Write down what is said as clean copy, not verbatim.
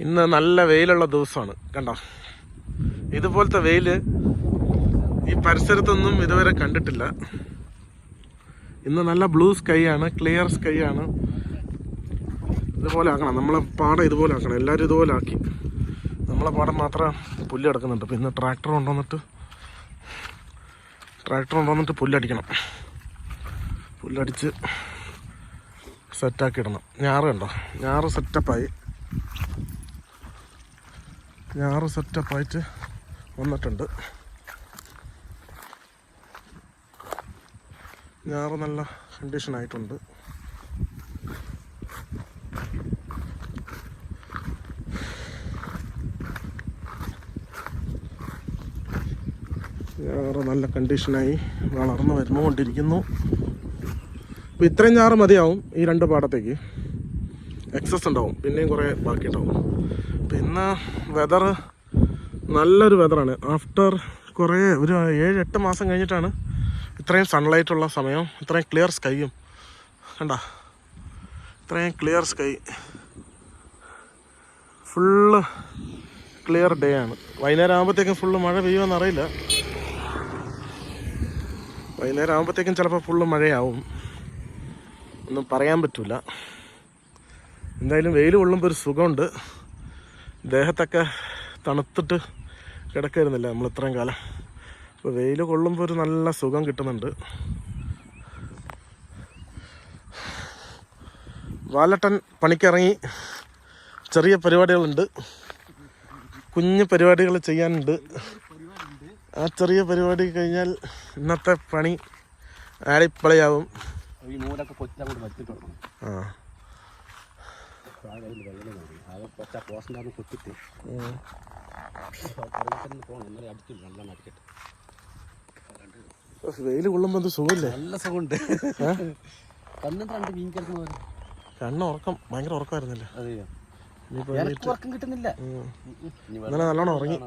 ഇന്ന് നല്ല വെയിലുള്ള ദിവസമാണ്. കണ്ടോ, ഇതുപോലത്തെ വെയില് ഈ പരിസരത്തൊന്നും ഇതുവരെ കണ്ടിട്ടില്ല. ഇന്ന് നല്ല ബ്ലൂ സ്കൈ ആണ്, ക്ലിയർ സ്കൈ ആണ്. ഇതുപോലെ ആക്കണം, നമ്മളെ പാടം ഇതുപോലെ ആക്കണം. എല്ലാവരും ഇതുപോലെ ആക്കി. നമ്മളെ പാടം മാത്രം പുല്ല് കിടക്കുന്നുണ്ട്. അപ്പോൾ ഇന്ന് ട്രാക്ടർ കൊണ്ടുവന്നിട്ട് പുല്ലടിക്കണം. പുല്ലടിച്ച് സെറ്റാക്കി ഇടണം. ഞാറ് കണ്ടോ, ഞാറ് സെറ്റപ്പായിട്ട് വന്നിട്ടുണ്ട്. ഞാറ് നല്ല കണ്ടീഷനായിട്ടുണ്ട്. ഞാറ് നല്ല കണ്ടീഷനായി വളർന്നു വരുന്നുകൊണ്ടിരിക്കുന്നു. അപ്പോൾ ഇത്രയും ഞാറ് മതിയാവും ഈ രണ്ട് പാടത്തേക്ക്. എക്സസ് ഉണ്ടാവും, പിന്നെയും കുറേ ബാക്കി ഉണ്ടാവും. പിന്നെ വെതർ നല്ലൊരു വെതറാണ്. ആഫ്റ്റർ കുറേ ഒരു 7-8 മാസം കഴിഞ്ഞിട്ടാണ് ഇത്രയും സൺലൈറ്റുള്ള സമയം, ഇത്രയും ക്ലിയർ സ്കൈയും. കണ്ട, ഇത്രയും clear sky, full clear day ആണ്. വൈകുന്നേരം ആകുമ്പോഴത്തേക്കും ഫുള്ള് മഴ പെയ്യുമെന്ന് അറിയില്ല. വൈകുന്നേരം ആകുമ്പോഴത്തേക്കും ചിലപ്പോൾ ഫുള്ള് മഴയാവും, ഒന്നും പറയാൻ പറ്റില്ല. എന്തായാലും വെയിൽ കൊള്ളുമ്പോൾ ഒരു സുഖമുണ്ട്. ദേഹത്തൊക്കെ തണുത്തിട്ട് കിടക്കായിരുന്നില്ല നമ്മൾ ഇത്രയും കാലം. അപ്പോൾ വെയിൽ കൊള്ളുമ്പോൾ ഒരു നല്ല സുഖം കിട്ടുന്നുണ്ട്. വാലട്ടൻ പണിക്കിറങ്ങി. ചെറിയ പരിപാടികളുണ്ട്, കുഞ്ഞു പരിപാടികൾ ചെയ്യാനുണ്ട്. ആ ചെറിയ പരിപാടി കഴിഞ്ഞാൽ ഇന്നത്തെ പണി ആടിപ്പളയാവും. വെയിൽ കൊള്ളുമ്പോ എന്ത് സുഖമില്ലേ? നല്ല സുഖമുണ്ട്. കണ്ണ് ഉറക്കം, ഭയങ്കര ഉറക്കമായിരുന്നല്ലേ? ഇന്നലെ നല്ലോണം ഉറങ്ങി.